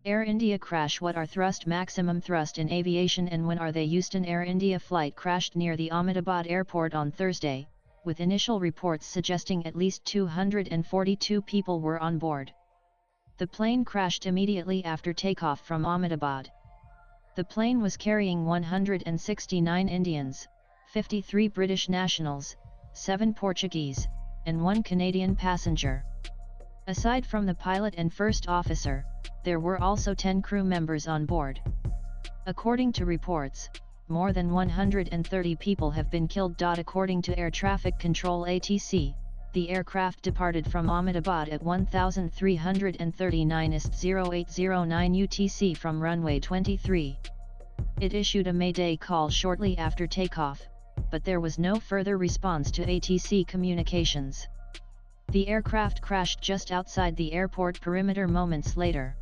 Air India crash. What are thrust? Maximum thrust in aviation and when are they used? An Air India flight crashed near the Ahmedabad airport on Thursday, with initial reports suggesting at least 242 people were on board. The plane crashed immediately after takeoff from Ahmedabad. The plane was carrying 169 Indians, 53 British nationals, 7 Portuguese, and 1 Canadian passenger. Aside from the pilot and first officer, there were also 10 crew members on board. According to reports, more than 130 people have been killed. According to Air Traffic Control ATC, the aircraft departed from Ahmedabad at 1339 ist 0809 UTC from runway 23. It issued a Mayday call shortly after takeoff, but there was no further response to ATC communications. The aircraft crashed just outside the airport perimeter moments later.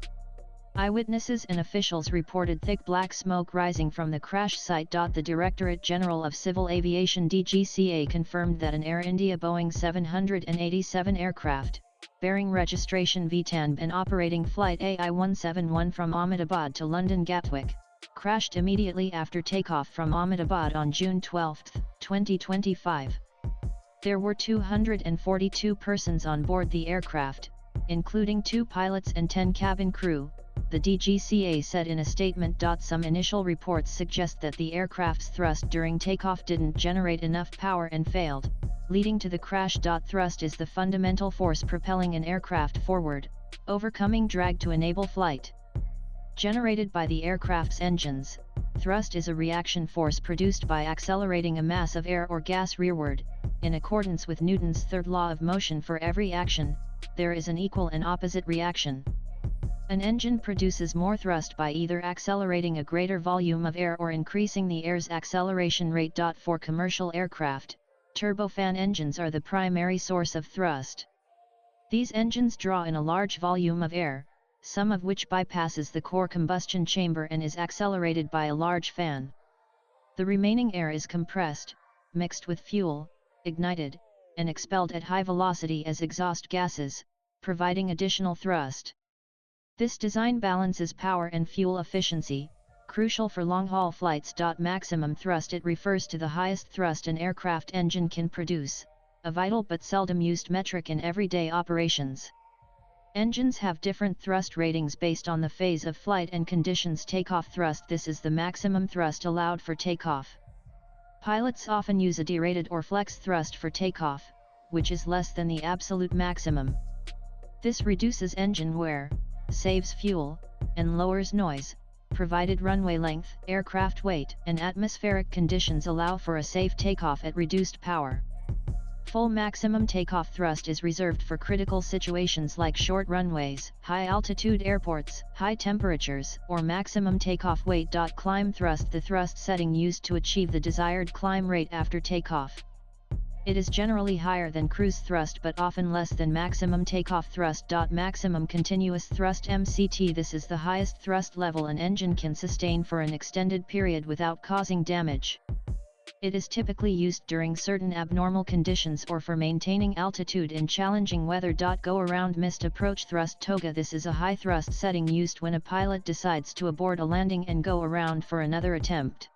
Eyewitnesses and officials reported thick black smoke rising from the crash site. The Directorate General of Civil Aviation DGCA confirmed that an Air India Boeing 787 aircraft, bearing registration VTANB and operating flight AI-171 from Ahmedabad to London Gatwick, crashed immediately after takeoff from Ahmedabad on June 12, 2025. There were 242 persons on board the aircraft, including 2 pilots and 10 cabin crew, the DGCA said in a statement. Some initial reports suggest that the aircraft's thrust during takeoff didn't generate enough power and failed, leading to the crash. Thrust is the fundamental force propelling an aircraft forward, overcoming drag to enable flight. Generated by the aircraft's engines, thrust is a reaction force produced by accelerating a mass of air or gas rearward. In accordance with Newton's third law of motion, for every action, there is an equal and opposite reaction. An engine produces more thrust by either accelerating a greater volume of air or increasing the air's acceleration rate. For commercial aircraft, turbofan engines are the primary source of thrust. These engines draw in a large volume of air, some of which bypasses the core combustion chamber and is accelerated by a large fan. The remaining air is compressed, mixed with fuel, ignited, and expelled at high velocity as exhaust gases, providing additional thrust. This design balances power and fuel efficiency, crucial for long-haul flights. Maximum thrust. It refers to the highest thrust an aircraft engine can produce, a vital but seldom used metric in everyday operations. Engines have different thrust ratings based on the phase of flight and conditions. Takeoff thrust. This is the maximum thrust allowed for takeoff. Pilots often use a derated or flex thrust for takeoff, which is less than the absolute maximum. This reduces engine wear, saves fuel, and lowers noise, provided runway length, aircraft weight, and atmospheric conditions allow for a safe takeoff at reduced power. Full maximum takeoff thrust is reserved for critical situations like short runways, high-altitude airports, high temperatures, or maximum takeoff weight. Climb thrust. The thrust setting used to achieve the desired climb rate after takeoff. It is generally higher than cruise thrust but often less than maximum takeoff thrust. Maximum continuous thrust (MCT). This is the highest thrust level an engine can sustain for an extended period without causing damage. It is typically used during certain abnormal conditions or for maintaining altitude in challenging weather. Go around missed approach thrust (TOGA). This is a high thrust setting used when a pilot decides to abort a landing and go around for another attempt.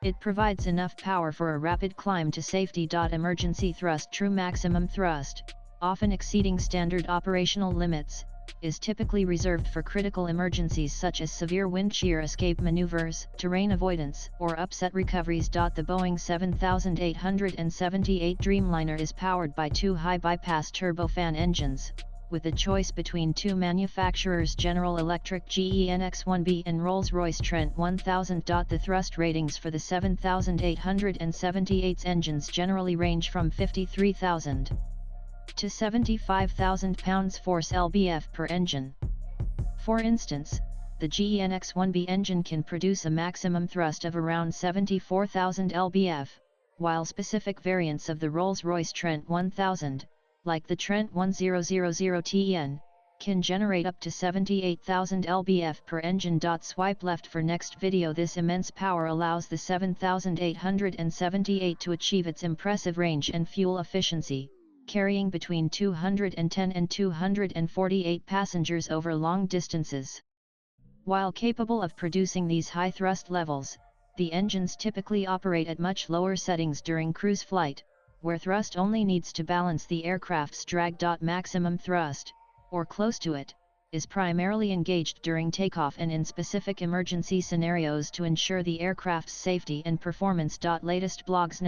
It provides enough power for a rapid climb to safety. Emergency thrust. True maximum thrust, often exceeding standard operational limits, is typically reserved for critical emergencies such as severe wind shear escape maneuvers, terrain avoidance, or upset recoveries. The Boeing 7878 Dreamliner is powered by 2 high-bypass turbofan engines, with a choice between 2 manufacturers: General Electric GEnx-1B and Rolls-Royce Trent 1000. The thrust ratings for the 7878's engines generally range from 53,000 to 75,000 pounds force lbf per engine. For instance, the GEnx-1B engine can produce a maximum thrust of around 74,000 lbf, while specific variants of the Rolls-Royce Trent 1000, like the Trent 1000TN, can generate up to 78,000 lbf per engine. Swipe left for next video. This immense power allows the 7878 to achieve its impressive range and fuel efficiency, carrying between 210 and 248 passengers over long distances. While capable of producing these high thrust levels, the engines typically operate at much lower settings during cruise flight, where thrust only needs to balance the aircraft's drag. Maximum thrust, or close to it, is primarily engaged during takeoff and in specific emergency scenarios to ensure the aircraft's safety and performance. Latest blogs.